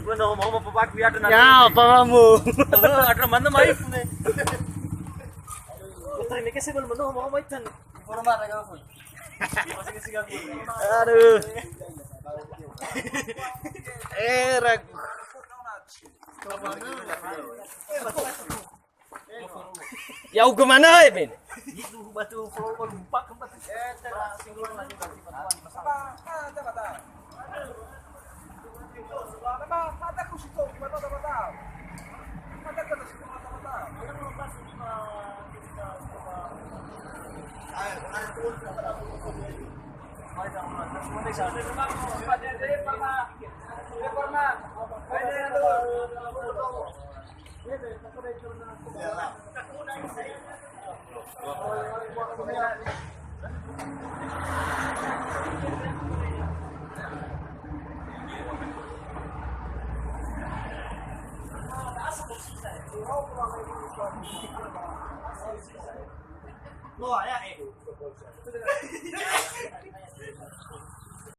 Quando vamos para o viado na. Ya, apa kamu? Ada mana mai pune. Putra ini kasih belum mana mau mai tan. Format agak pun. Masih kasih aku. Aduh. Ragu. Ya uga mana ya, Ben? Itu batu follow lupa keempat. Single lagi ganti bantuan masalah. Loh, ya,